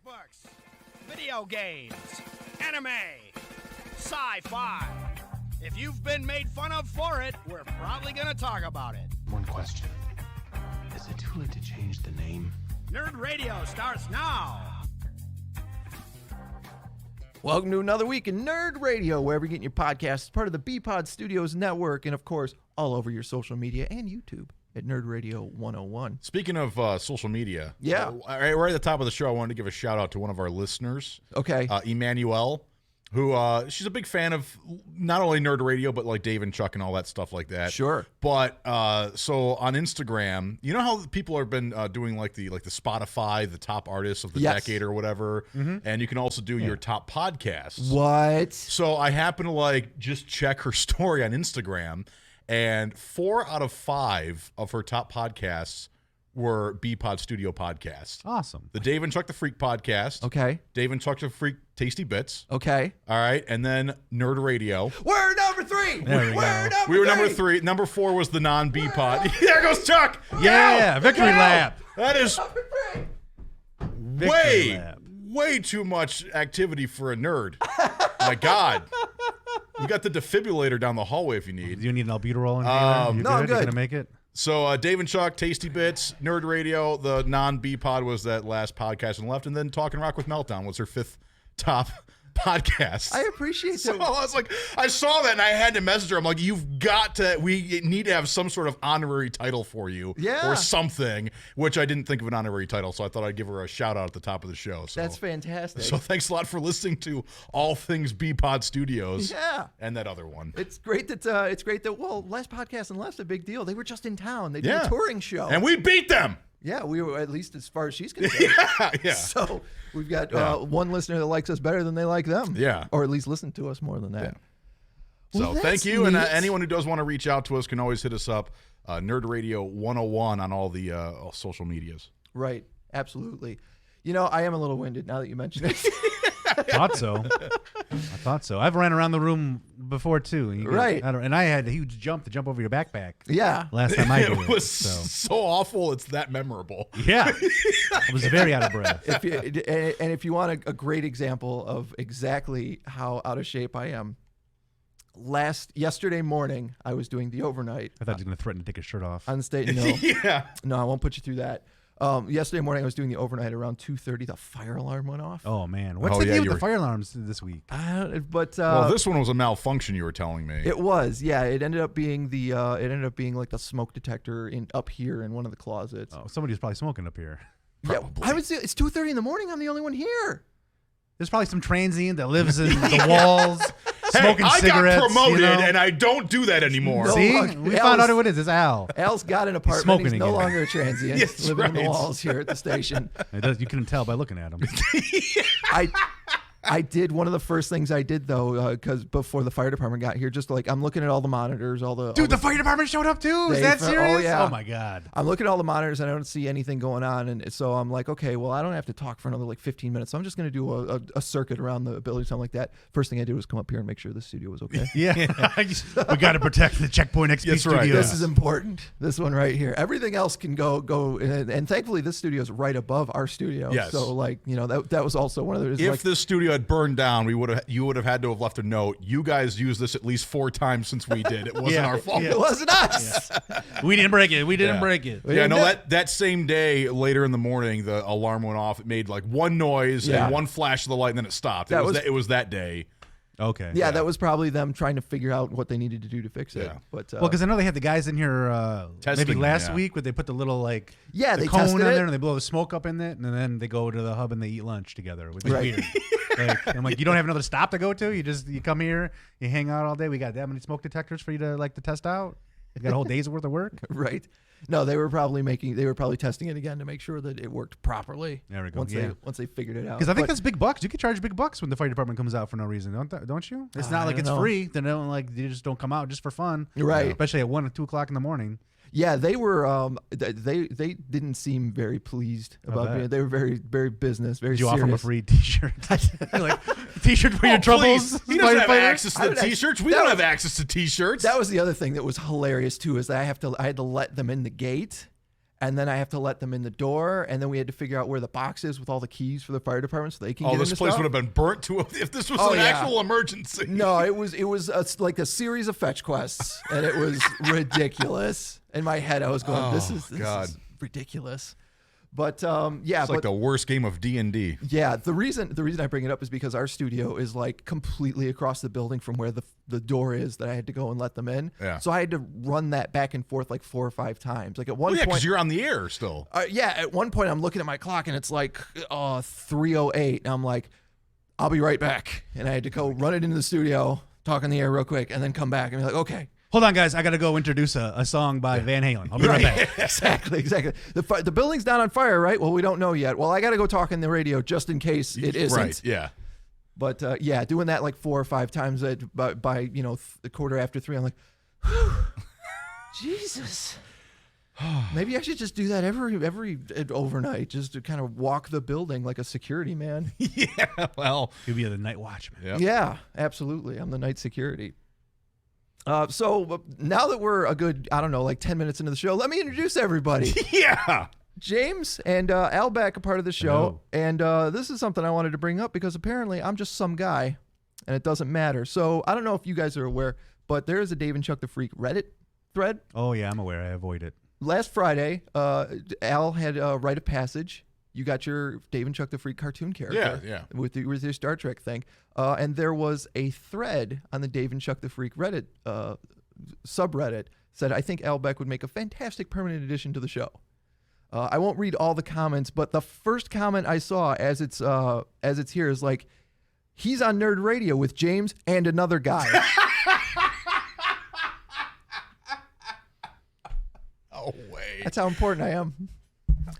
comic books, video games, anime, sci-fi. If you've been made fun of for it, we're probably going to talk about it. One question. Is it too late to change the name? Nerd Radio starts now. Welcome to another week in Nerd Radio, wherever you get your podcasts. It's part of the B-Pod Studios Network, and of course, all over your social media and YouTube at Nerd Radio 101. Speaking of social media, Yeah. Right at the top of the show, I wanted to give a shout out to one of our listeners, Okay. Emmanuel, who she's a big fan of not only Nerd Radio, but like Dave and Chuck and all that stuff like that. Sure. But so on Instagram, you know how people have been doing like the Spotify, the top artists of the decade or whatever, and you can also do your top podcasts. What? So I happen to just check her story on Instagram, and 4 out of 5 of her top podcasts were B-Pod Studio podcasts. Awesome. The Dave and Chuck the Freak podcast. Okay. Dave and Chuck the Freak Tasty Bits. Okay. All right. And then Nerd Radio. We're number 3. There we go. We were number 3. Number 4 was the non-B-Pod. There goes Chuck. Yeah, victory lap. That is Victory lap. way too much activity for a nerd. My God. We got the defibrillator down the hallway if you need. Do you need an albuterol in here? No, I'm good. You gonna make it? So Dave and Chuck, Tasty Bits, Nerd Radio, the non-B-Pod was that last podcast on the left, and then Talking Rock with Meltdown was her 5th top podcast. I appreciate So that. I was like, I saw that and I had to message her. I'm like, we need to have some sort of honorary title for you. Yeah. Or something, which I didn't think of an honorary title, so I thought I'd give her a shout out at the top of the show. So That's fantastic. So thanks a lot for listening to All Things B-Pod Studios. Yeah. And that other one. It's great that last podcast and left's a big deal. They were just in town. They did Yeah. a touring show. And we beat them. Yeah, we were, at least as far as she's concerned. Yeah. So we've got one listener that likes us better than they like them. Yeah. Or at least listen to us more than that. Yeah. Well, So that's thank you. And neat. anyone who does want to reach out to us can always hit us up, Nerd Radio 101 on all the social medias. Right. Absolutely. You know, I am a little winded now that you mention it. Thought so. I thought so. I've ran around the room before too. Right. And I had a huge jump to jump over your backpack. Yeah. Last time I did It it. was So so awful. It's that memorable. yeah, I was very out of breath. If you want a great example of exactly how out of shape I am, yesterday morning I was doing the overnight I thought he was going to threaten to take his shirt off. on stage. No, Yeah. no, I won't put you through that. Yesterday morning I was doing the overnight around 2:30. The fire alarm went off. Oh man, what's Oh, the yeah, deal you with were- the fire alarms this week? Well, this one was a malfunction, you were telling me. It was, yeah. It ended up being like the smoke detector up here in one of the closets. Oh, somebody's probably smoking up here. Yeah, I would say it's 2:30 in the morning. I'm the only one here. There's probably some transient that lives in the walls, smoking I cigarettes. got promoted, you know? and I don't do that anymore. No. See, look, we Al's- found out who it is. It's Al. Al's got an apartment. smoking He's no again. longer a transient. Yes, living in the right. walls here at the station. You couldn't tell by looking at him. I did one of the first things I did though, because before the fire department got here, just I'm looking at all the monitors, Dude, the fire department showed up too? Is They that fo- oh, serious? yeah. Oh my God. I'm looking at all the monitors and I don't see anything going on, and so I'm like, okay, well, I don't have to talk for another 15 minutes, so I'm just going to do a circuit around the building, something like that. First thing I did was come up here and make sure the studio was okay. Yeah. We got to protect the Checkpoint XP That's right. studio. This is important. This one right here. Everything else can go, and thankfully this studio is right above our studio. Yes. So that was also one of those. If this studio had burned down, you would have had to have left a note. You guys used this at least 4 times since we did. It wasn't Yeah, our fault. yeah. it wasn't us. We didn't break it. We didn't Yeah. break it. Yeah, no, that same day, later in the morning, the alarm went off. It made one noise Yeah. and one flash of the light, and then it stopped. It was that day. Okay. Yeah, that was probably them trying to figure out what they needed to do to fix it. Yeah. But Well, because I know they had the guys in here Testing, maybe last yeah. week where they put the little the they cone tested in it. there and they blow the smoke up in it, and then they go to the hub and they eat lunch together, which is Right. weird. I'm like, you don't have another stop to go to? You come here, you hang out all day. We got that many smoke detectors for you to test out. You got a whole day's worth of work. right. No, they were probably testing it again to make sure that it worked properly. There we go. Once they figured it out. Because I think But- that's big bucks. You can charge big bucks when the fire department comes out for no reason, don't you? It's not I like don't it's know. free. They don't you just don't come out just for fun, Right. Especially at 1 or 2 o'clock in the morning. Yeah, they were. They didn't seem very pleased about bet. it. They were very, very business, very Did you serious. offer them a free T-shirt? T-shirt for your troubles. Please. He doesn't have firefighter? access to I the would actually- T-shirts. We that don't was- have access to T-shirts. That was the other thing that was hilarious too, is that I had to let them in the gate, And then I have to let them in the door, and then we had to figure out where the box is with all the keys for the fire department so they can get this into place stuff. would have been burnt to if this was an actual emergency. No, it was like a series of fetch quests, and it was ridiculous. In my head, I was going, "This is ridiculous." But it's like the worst game of D&D. Yeah, the reason I bring it up is because our studio is like completely across the building from where the door is that I had to go and let them in. Yeah. So I had to run that back and forth like 4 or 5 times. Like at one point, because you're on the air still. At one point I'm looking at my clock and it's like 3:08, and I'm like, I'll be right back, and I had to go run it into the studio, talk on the air real quick, and then come back and be like, okay. Hold on, guys. I got to go introduce a song by Van Halen. I'll be right back. Exactly. The building's not on fire, right? Well, we don't know yet. Well, I got to go talk in the radio just in case it isn't. Right, yeah. But, doing that like 4 or 5 times by the 3:15, I'm like, whew, Jesus. Maybe I should just do that every overnight, just to kind of walk the building like a security man. Yeah, well. You'll be the night watchman. Yep. Yeah, absolutely. I'm the night security. So now that we're a good, 10 minutes into the show, let me introduce everybody. Yeah. James and Al back a part of the show. Hello. And this is something I wanted to bring up because apparently I'm just some guy and it doesn't matter. So I don't know if you guys are aware, but there is a Dave and Chuck the Freak Reddit thread. Oh, yeah, I'm aware. I avoid it. Last Friday, Al had a rite of passage. You got your Dave and Chuck the Freak cartoon character. Yeah. With your Star Trek thing. And there was a thread on the Dave and Chuck the Freak Reddit subreddit said, I think Al Beck would make a fantastic permanent addition to the show. I won't read all the comments, but the first comment I saw as it's here is like, he's on Nerd Radio with James and another guy. Oh, way. That's how important I am.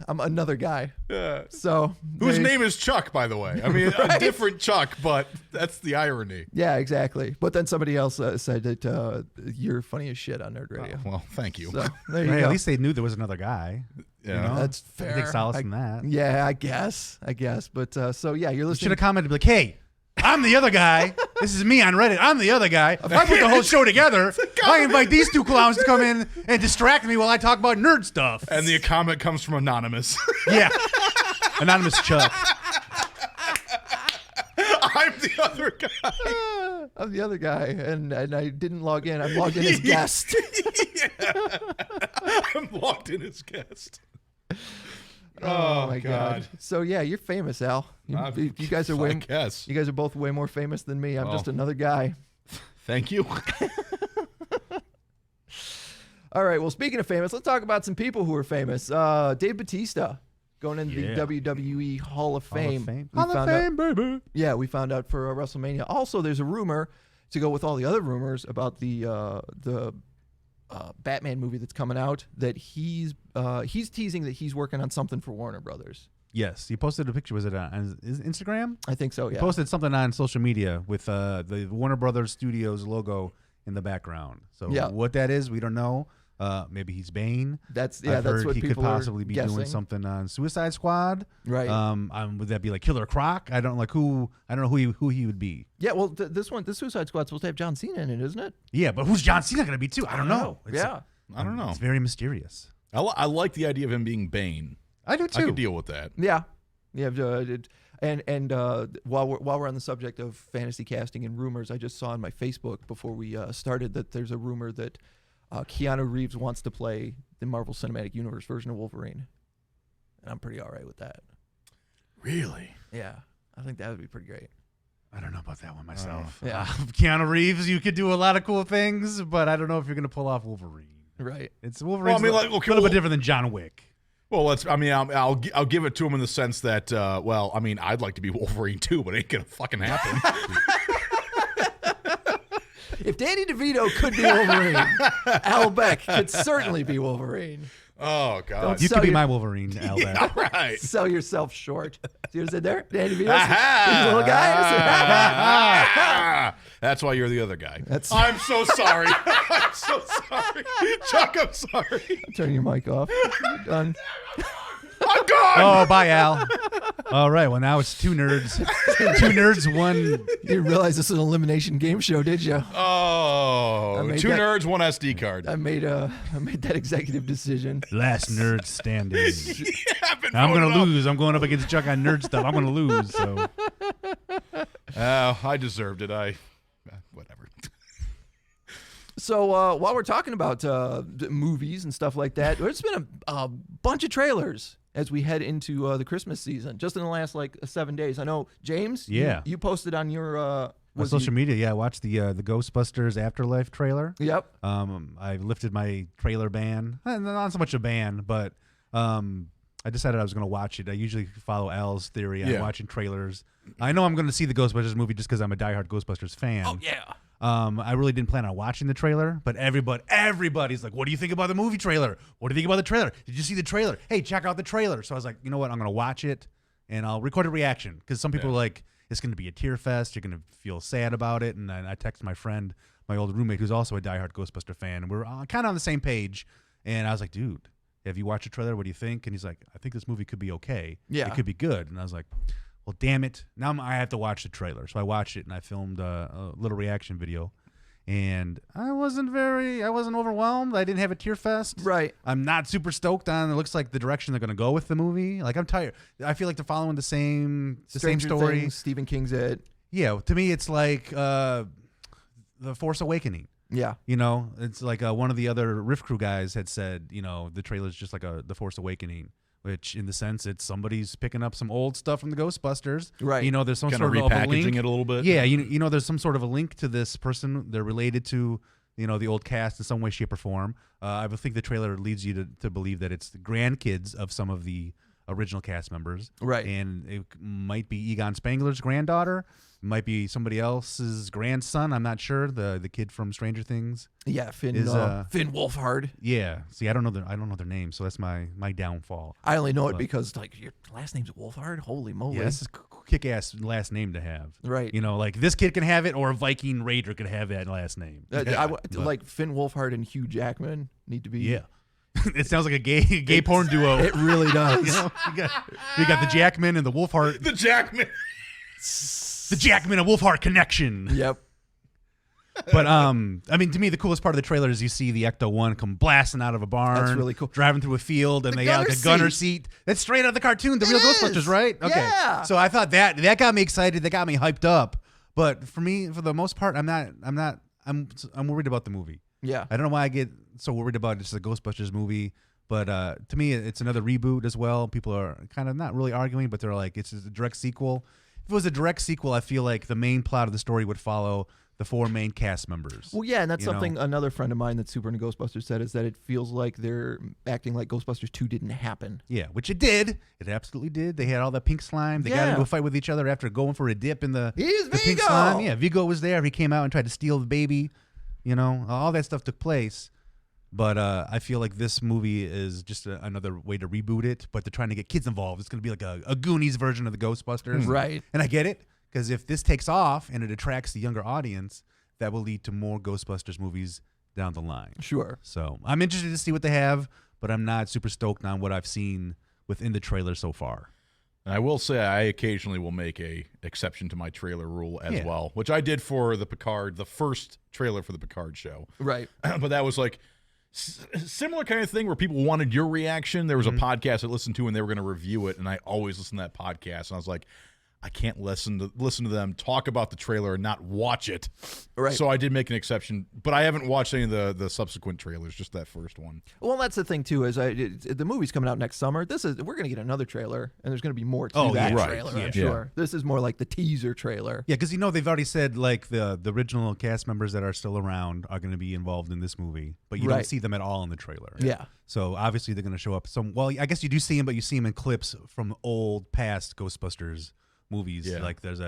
I'm another guy. Yeah. So whose name is Chuck, by the way? I mean, Right? a different Chuck, but that's the irony. Yeah, exactly. But then somebody else said that you're funny as shit on Nerd Radio. Well, thank you. So there you Right, go. at least they knew there was another guy. Yeah. You know? That's fair. I take solace in that. Yeah, I guess. But you're You should listening. have commented like, hey, I'm the other guy. This is me on Reddit. I'm the other guy. If I put the whole show together, I invite these 2 clowns to come in and distract me while I talk about nerd stuff. And the comment comes from Anonymous. Yeah. Anonymous Chuck. I'm the other guy. I'm the other guy, and I didn't log in. I'm logged in as guest. I'm logged in as guest. Oh my god. So yeah, you're famous, Al. You guys are I guess. You guys are both way more famous than me. I'm just another guy. Thank you. All right. Well, speaking of famous, let's talk about some people who are famous. Dave Bautista going into the WWE Hall of Fame. Hall of Fame, baby. Yeah, we found out for WrestleMania. Also, there's a rumor to go with all the other rumors about the Batman movie that's coming out that he's teasing that he's working on something for Warner Brothers. Yes, he posted a picture. Was it on his Instagram? I think so. He Yeah. posted something on social media with the Warner Brothers Studios logo in the background. So what that is, we don't know. Maybe he's Bane. That's I've heard what he could people are possibly be doing guessing. something on Suicide Squad. Right. Would that be like Killer Croc? I don't know who he would be. Yeah. Well, this Suicide Squad's supposed to have John Cena in it, isn't it? Yeah, but who's John Cena going to be too? I don't know. I don't know. It's very mysterious. I like the idea of him being Bane. I do too. I could deal with that. Yeah. Yeah. And while we're on the subject of fantasy casting and rumors, I just saw on my Facebook before we started that there's a rumor that Keanu Reeves wants to play the Marvel Cinematic Universe version of Wolverine, and I'm pretty all right with that. Really? Yeah, I think that would be pretty great. I don't know about that one myself. Yeah. Keanu Reeves, you could do a lot of cool things, but I don't know if you're going to pull off Wolverine. Right. It's Wolverine's Well, I a mean, little bit different than John Wick. Well, I'll give it to him in the sense that, I'd like to be Wolverine too, but it ain't gonna fucking happen. If Danny DeVito could be Wolverine, Al Beck could certainly be Wolverine. Oh God! You So could be you're- my Wolverine, Al Yeah, Beck. Sell right. yourself short. See what I said there? Danny DeVito. He's a little guy. That's why you're the other guy. That's- I'm so sorry. I'm so sorry. Chuck, I'm sorry. Turn your mic off. You're done. I'm gone. Oh, bye, Al. All right, well, now it's 2 nerds. 2 nerds, 1. You didn't realize this is an elimination game show, did you? Oh, Oh, made two that- nerds, one SD card. I made that executive decision. Last nerd standing. I've been I'm voted gonna up. lose. I'm going up against Chuck on nerd stuff. I'm gonna lose. So I deserved it. Whatever. So while we're talking about movies and stuff like that, there's been a bunch of trailers as we head into the Christmas season, just in the last 7 days. I know, James, Yeah. you posted on your on social media, yeah, I watched the Ghostbusters Afterlife trailer. Yep. I lifted my trailer ban. Not so much a ban, but I decided I was going to watch it. I usually follow Al's theory on watching trailers. I know I'm going to see the Ghostbusters movie just because I'm a diehard Ghostbusters fan. Oh yeah. I really didn't plan on watching the trailer, but everybody's like, "What do you think about the movie trailer? What do you think about the trailer? Did you see the trailer? Hey, check out the trailer." So I was like, you know what? I'm going to watch it, and I'll record a reaction because some people are like, it's going to be a tear fest. You're going to feel sad about it. And then I texted my friend, my old roommate, who's also a diehard Ghostbuster fan, and we're kind of on the same page. And I was like, dude, have you watched the trailer? What do you think? And he's like, I think this movie could be okay. Yeah. It could be good. And I was like, well, damn it. Now I have to watch the trailer. So I watched it, and I filmed a little reaction video. And I wasn't overwhelmed. I didn't have a tear fest. Right. I'm not super stoked on. It looks like the direction they're going to go with the movie. Like I'm tired. I feel like they're following the same Stranger story. Things, Stephen King's It. Yeah, to me it's like The Force Awakening. Yeah. You know, it's like one of the other Riff Crew guys had said, you know, the trailer's just like The Force Awakening, which in the sense it's somebody's picking up some old stuff from the Ghostbusters. Right. You know, there's some Kind sort of of a repackaging link. it a little bit. Yeah, you know, there's some sort of a link to this person. They're related to, you know, the old cast in some way, shape, or form. I would think the trailer leads you to believe that it's the grandkids of some of the original cast members. Right. And it might be Egon Spengler's granddaughter. It might be somebody else's grandson. I'm not sure. The kid from Stranger Things. Yeah, Finn Wolfhard. Yeah. See, I don't know their names, so that's my downfall. I only know it because your last name's Wolfhard. Holy moly! Yeah, this is a kick-ass last name to have. Right. You know, like this kid can have it, or a Viking Raider could have that last name. Like Finn Wolfhard and Hugh Jackman need to be. Yeah. It sounds like a gay porn duo. It really does. You know, you got the Jackman and the Wolfhard. The Jackman. The Jackman and Wolfhard connection. Yep. But I mean, to me, the coolest part of the trailer is you see the Ecto-1 come blasting out of a barn. That's really cool. Driving through a field, and The they got like a gunner gunner seat. That's straight out of the cartoon, the real It Ghostbusters, is. right? Okay. Yeah. So I thought that got me excited. That got me hyped up. But for me, for the most part, I'm worried about the movie. Yeah. I don't know why I get so worried about just a Ghostbusters movie. But to me, it's another reboot as well. People are kind of not really arguing, but they're like, it's a direct sequel. If it was a direct sequel, I feel like the main plot of the story would follow the four main cast members. Well, yeah, and that's You know? something another friend of mine that's super into Ghostbusters said is that it feels like they're acting like Ghostbusters 2 didn't happen. Yeah, which it did. It absolutely did. They had all that pink slime. They got Yeah. into a fight with each other after going for a dip in the He's pink Vigo! slime. Yeah, Vigo was there. He came out and tried to steal the baby. You know, all that stuff took place. But I feel like this movie is just another way to reboot it. But they're trying to get kids involved. It's going to be like a Goonies version of the Ghostbusters. Right. And I get it. Because if this takes off and it attracts the younger audience, that will lead to more Ghostbusters movies down the line. Sure. So I'm interested to see what they have, but I'm not super stoked on what I've seen within the trailer so far. And I will say I occasionally will make a exception to my trailer rule as well, which I did for the first trailer for the Picard show. Right. But that was like similar kind of thing where people wanted your reaction. There was a podcast I listened to and they were going to review it, and I always listen to that podcast, and I was like, I can't listen to them talk about the trailer and not watch it. Right. So I did make an exception, but I haven't watched any of the subsequent trailers, just that first one. Well, that's the thing too. Is the movie's coming out next summer. We're gonna get another trailer, and there's gonna be more to that right. trailer. Yeah. I'm sure. This is more like the teaser trailer. Yeah, because they've already said like the original cast members that are still around are going to be involved in this movie, but you don't Right. see them at all in the trailer. Yeah. So obviously they're going to show up Well, I guess you do see them, but you see them in clips from old past Ghostbusters movies. Yeah. Like there's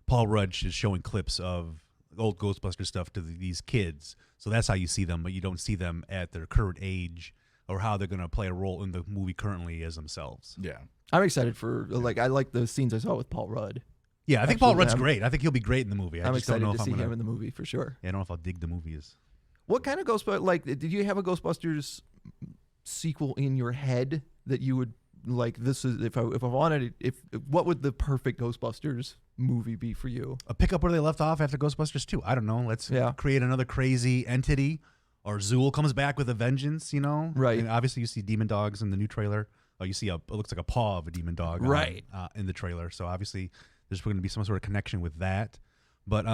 Paul Rudd is showing clips of old Ghostbuster stuff to these kids. So that's how you see them, but you don't see them at their current age or how they're going to play a role in the movie currently as themselves. Yeah. I'm excited for I like the scenes I saw with Paul Rudd. Yeah, I think Paul Absolutely. Rudd's great. I think he'll be great in the movie. I'm just don't excited know to if see I'm gonna, him in the movie for sure. Yeah, I don't know if I'll dig the movies. What kind of Ghostbusters? Did you have a Ghostbusters sequel in your head that you would like this is if I wanted it, what would the perfect Ghostbusters movie be for you? Pick up where they left off after Ghostbusters 2. I don't know. Let's create another crazy entity, or Zool comes back with a vengeance. Right? And obviously, you see demon dogs in the new trailer. Oh, you see it looks like a paw of a demon dog, right, in the trailer. So obviously, there's going to be some sort of connection with that. But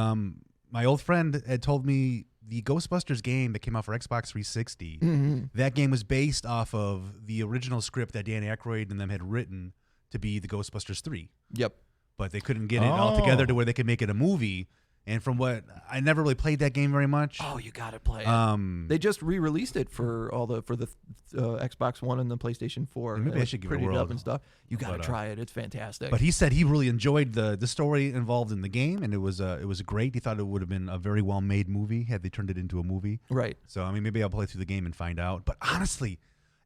my old friend had told me the Ghostbusters game that came out for Xbox 360, that game was based off of the original script that Dan Aykroyd and them had written to be the Ghostbusters 3. Yep. But they couldn't get it all together to where they could make it a movie. And from what I never really played that game very much. Oh, you got to play it. They just re-released it for the Xbox One and the PlayStation 4. Maybe I should give it a whirl up and stuff. You got to try it. It's fantastic. But he said he really enjoyed the story involved in the game, and it was great. He thought it would have been a very well made movie had they turned it into a movie. Right. So I mean, maybe I'll play through the game and find out. But honestly,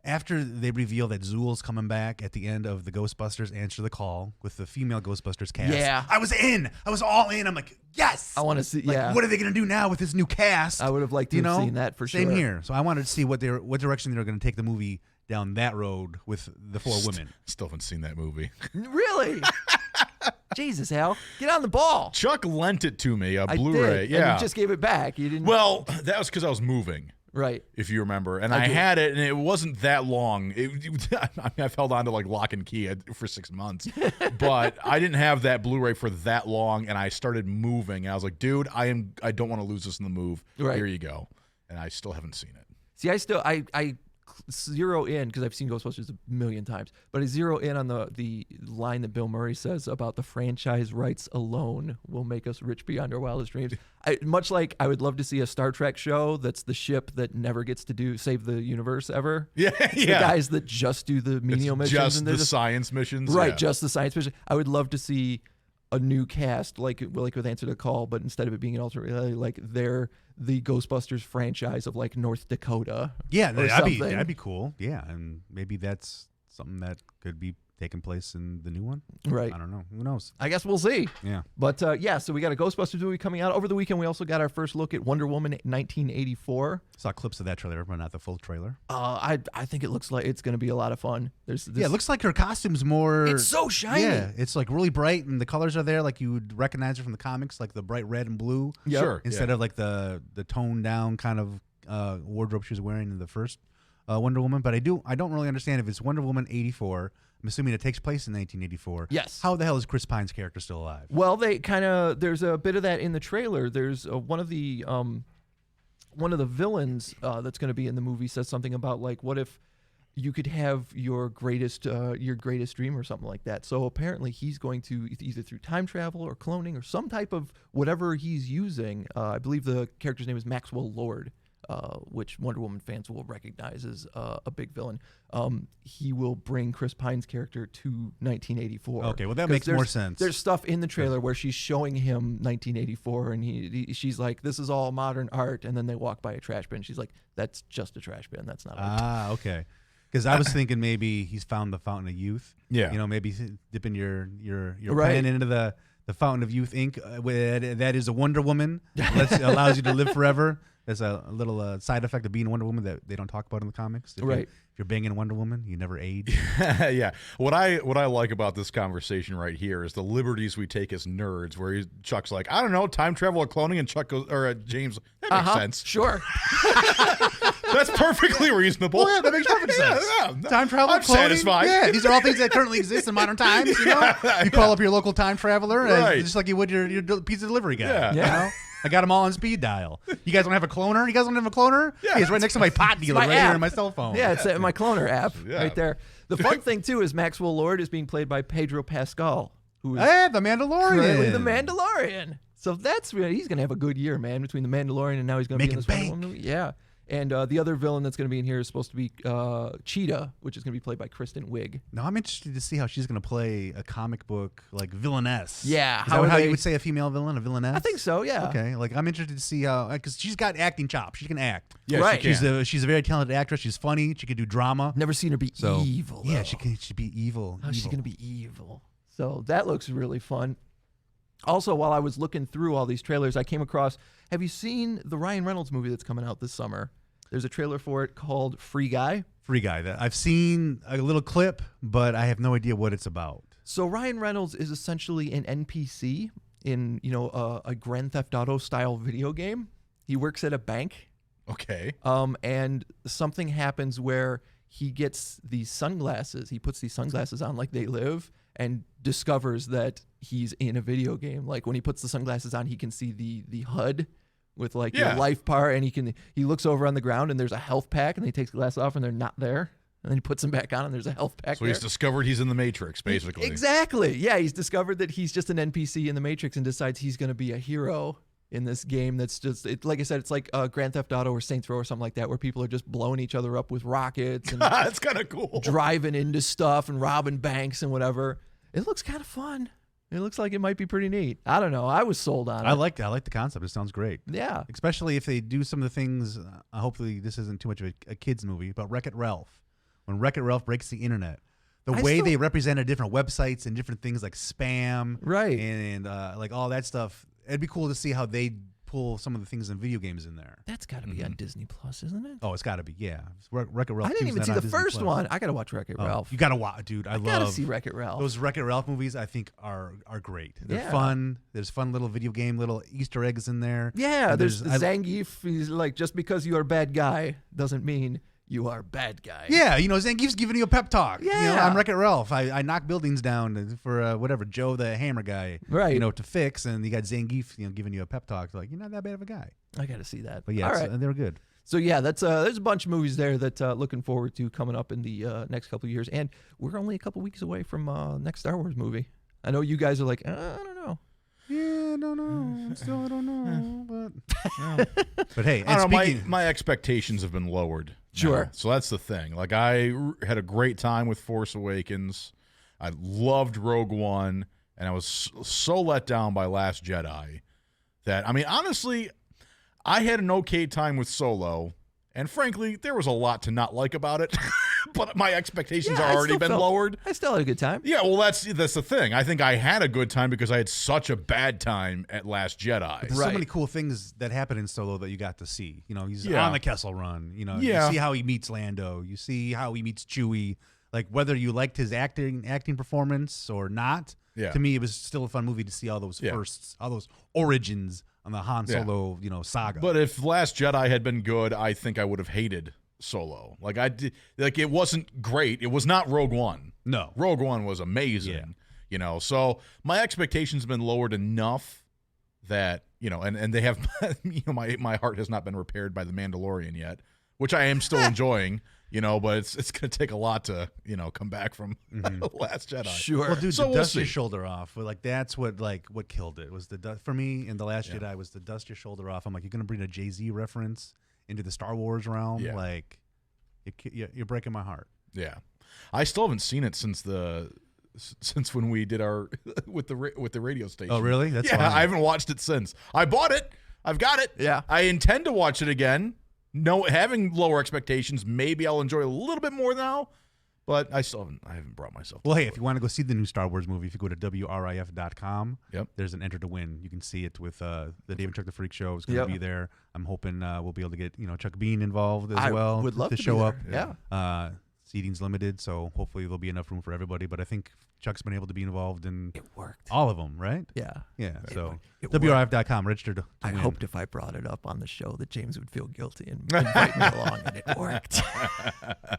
after they reveal that Zool's coming back at the end of the Ghostbusters Answer the Call with the female Ghostbusters cast, I was in. I was all in. I'm like, yes. I want to see. What are they going to do now with this new cast? I would have liked to have seen that for sure. Same here. So I wanted to see what direction they're going to take the movie down that road with the 4 women. Still haven't seen that movie. Really? Jesus, Al, get on the ball. Chuck lent it to me, I Blu-ray. did, yeah, and you just gave it back. You didn't. Well, that was because I was moving. Right. If you remember. And I had it, and it wasn't that long. I've held on to like lock and key for 6 months. But I didn't have that Blu-ray for that long, and I started moving. And I was like, dude, I don't want to lose this in the move. Right. Here you go. And I still haven't seen it. See, I zero in, because I've seen Ghostbusters a million times, but I zero in on the line that Bill Murray says about the franchise rights alone will make us rich beyond our wildest dreams. Much like I would love to see a Star Trek show that's the ship that never gets to save the universe ever. Yeah, The guys that just do the menial missions. Just the science missions. Right, yeah. just the science mission. I would love to see a new cast, like with Answer the Call, but instead of it being an alternate reality, like they're the Ghostbusters franchise of like North Dakota. Yeah, that'd be cool. Yeah, and maybe that's something that could be taking place in the new one. Right. I don't know. Who knows? I guess we'll see. Yeah. But so we got a Ghostbusters movie coming out over the weekend. We also got our first look at Wonder Woman 1984. Saw clips of that trailer, but not the full trailer. I think it looks like it's going to be a lot of fun. There's it looks like her costume's more. It's so shiny. Yeah, it's like really bright, and the colors are there, like you would recognize her from the comics, like the bright red and blue. Yep. Sure. Instead of like the toned down kind of wardrobe she was wearing in the first Wonder Woman. But I don't really understand if it's Wonder Woman 84. I'm assuming it takes place in 1984. Yes. How the hell is Chris Pine's character still alive? Well, there's a bit of that in the trailer. There's one of the villains that's going to be in the movie says something about like, what if you could have your greatest dream or something like that. So apparently he's going to either through time travel or cloning or some type of whatever he's using. I believe the character's name is Maxwell Lord. Which Wonder Woman fans will recognize as a big villain. He will bring Chris Pine's character to 1984. Okay, well that makes more sense. There's stuff in the trailer where she's showing him 1984, and she's like, "This is all modern art," and then they walk by a trash bin. She's like, "That's just a trash bin. That's not art." Ah, okay. Because I was thinking maybe he's found the fountain of youth. Yeah. You know, maybe dipping your Right. pen into the fountain of youth ink. That is a Wonder Woman. That allows you to live forever. There's a little side effect of being Wonder Woman that they don't talk about in the comics. If you're banging Wonder Woman, you never age. Yeah. What I like about this conversation right here is the liberties we take as nerds. Where Chuck's like, I don't know, time travel or cloning, and Chuck goes, or James, that makes sense. Sure. That's perfectly reasonable. Oh, yeah, that makes perfect sense. Yeah. Time travel, I'm cloning. satisfied. Yeah, these are all things that currently exist in modern times. You know, you call up your local time traveler, Right. just like you would your pizza delivery guy. Yeah. You know? I got them all on speed dial. You guys don't have a cloner? You guys don't have a cloner? Yeah. Hey, it's right next to my pot dealer my right here app. on my cell phone. Yeah, it's my cloner app Yeah. right there. The fun thing too is Maxwell Lord is being played by Pedro Pascal, who is Hey, the Mandalorian. currently the Mandalorian. So that's really, he's gonna have a good year, man. Between the Mandalorian and now he's gonna be in Making this Wonder bank. Woman movie. Yeah. And the other villain that's going to be in here is supposed to be Cheetah, which is going to be played by Kristen Wiig. Now I'm interested to see how she's going to play a comic book like villainess. Yeah, Is that how you would say a female villain, a villainess? I think so. Yeah. Okay, like I'm interested to see how, because she's got acting chops. She can act. Yeah, Right. she can. She's a very talented actress. She's funny. She can do drama. Never seen her be So evil. yeah, though. she be evil. How's she evil. going to be evil? So that looks really fun. Also, while I was looking through all these trailers, I came across. Have you seen the Ryan Reynolds movie that's coming out this summer? There's a trailer for it called Free Guy. Free Guy. I've seen a little clip, but I have no idea what it's about. So Ryan Reynolds is essentially an NPC in, a Grand Theft Auto style video game. He works at a bank. Okay. And something happens where he gets these sunglasses. He puts these sunglasses on like they live and discovers that he's in a video game. Like when he puts the sunglasses on, he can see the HUD with like your life bar, and he looks over on the ground and there's a health pack, and he takes the glasses off and they're not there. And then he puts them back on and there's a health pack So he's discovered he's in the Matrix, basically. Exactly. Yeah, he's discovered that he's just an NPC in the Matrix and decides he's going to be a hero in this game that's just, like I said, it's like Grand Theft Auto or Saints Row or something like that, where people are just blowing each other up with rockets and That's kind of cool. driving into stuff and robbing banks and whatever. It looks kind of fun. It looks like it might be pretty neat. I don't know. I was sold on it. I like the concept. It sounds great. Yeah. Especially if they do some of the things, hopefully this isn't too much of a kid's movie, but Wreck-It Ralph. When Wreck-It Ralph breaks the internet, they represented different websites and different things like spam, right, and like all that stuff. It'd be cool to see how they pull some of the things in video games in there. That's got to be on Disney Plus, isn't it? Oh, it's got to be. Yeah, Wreck-It Ralph. I didn't even see the first one. I got to watch Wreck-It Ralph. You got to watch, dude. I got to see Wreck-It Ralph. Those Wreck-It Ralph movies, I think, are great. They're fun. There's fun little video game, little Easter eggs in there. Yeah, there's Zangief. He's like, just because you're a bad guy doesn't mean you are a bad guy. Yeah, Zangief's giving you a pep talk. Yeah. I'm Wreck-It Ralph. I knock buildings down for whatever, Joe the hammer guy, right? To fix, and you got Zangief, giving you a pep talk. Like, you're not that bad of a guy. I got to see that. But yeah, they were good. So yeah, that's there's a bunch of movies there that looking forward to coming up in the next couple of years, and we're only a couple weeks away from next Star Wars movie. I know you guys are like, I don't know. Yeah, I don't know. Still, I don't know. But hey, I don't know, my expectations have been lowered. Sure. Now. So that's the thing. Like, I had a great time with Force Awakens. I loved Rogue One, and I was so let down by Last Jedi that, I mean, honestly, I had an okay time with Solo, and frankly, there was a lot to not like about it. But my expectations have already been lowered. I still had a good time. Yeah, well, that's the thing. I think I had a good time because I had such a bad time at Last Jedi. There's so many cool things that happen in Solo that you got to see. He's on the Kessel Run. You see how he meets Lando. You see how he meets Chewie. Like, whether you liked his acting performance or not, to me, it was still a fun movie to see all those firsts, all those origins on the Han Solo, saga. But if Last Jedi had been good, I think I would have hated Solo. Like, it wasn't great. It was not Rogue One. No. Rogue One was amazing. So my expectations have been lowered enough that, and they have, my heart has not been repaired by The Mandalorian yet, which I am still enjoying, but it's going to take a lot to, come back from Last Jedi. Sure. Well, dude, so the dust your shoulder off. Like, that's what killed it. Was for me in The Last Jedi was the dust your shoulder off. I'm like, you're going to bring a Jay-Z reference into the Star Wars realm? Yeah. Like, you're breaking my heart. Yeah. I still haven't seen it since when we did our with the radio station. Oh, really? That's fine. I haven't watched it since. I bought it. I've got it. Yeah. I intend to watch it again. No, having lower expectations, maybe I'll enjoy it a little bit more now. But I haven't brought myself. Well, hey, if you want to go see the new Star Wars movie, if you go to WRIF.com, yep, there's an Enter to Win. You can see it with the Dave and Chuck the Freak Show is going to be there. I'm hoping we'll be able to get Chuck Bean involved as well. I would love to show be up. there. Yeah. Seating's limited, so hopefully there'll be enough room for everybody. But I think Chuck's been able to be involved in all of them, right? Yeah. Yeah. So WRIF.com, registered. I hoped if I brought it up on the show that James would feel guilty and invite me along, and it worked.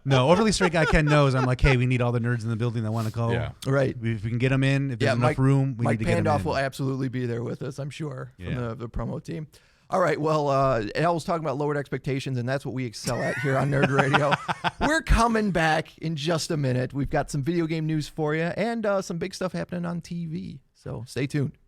No, Overly Straight Guy Ken knows. I'm like, hey, we need all the nerds in the building that want to go. Yeah. Right. If we can get them in, if there's enough room, we need to get them in. Mike Pandoff will absolutely be there with us, I'm sure, from the promo team. All right, well, Al was talking about lowered expectations, and that's what we excel at here on Nerd Radio. We're coming back in just a minute. We've got some video game news for you and some big stuff happening on TV, so stay tuned.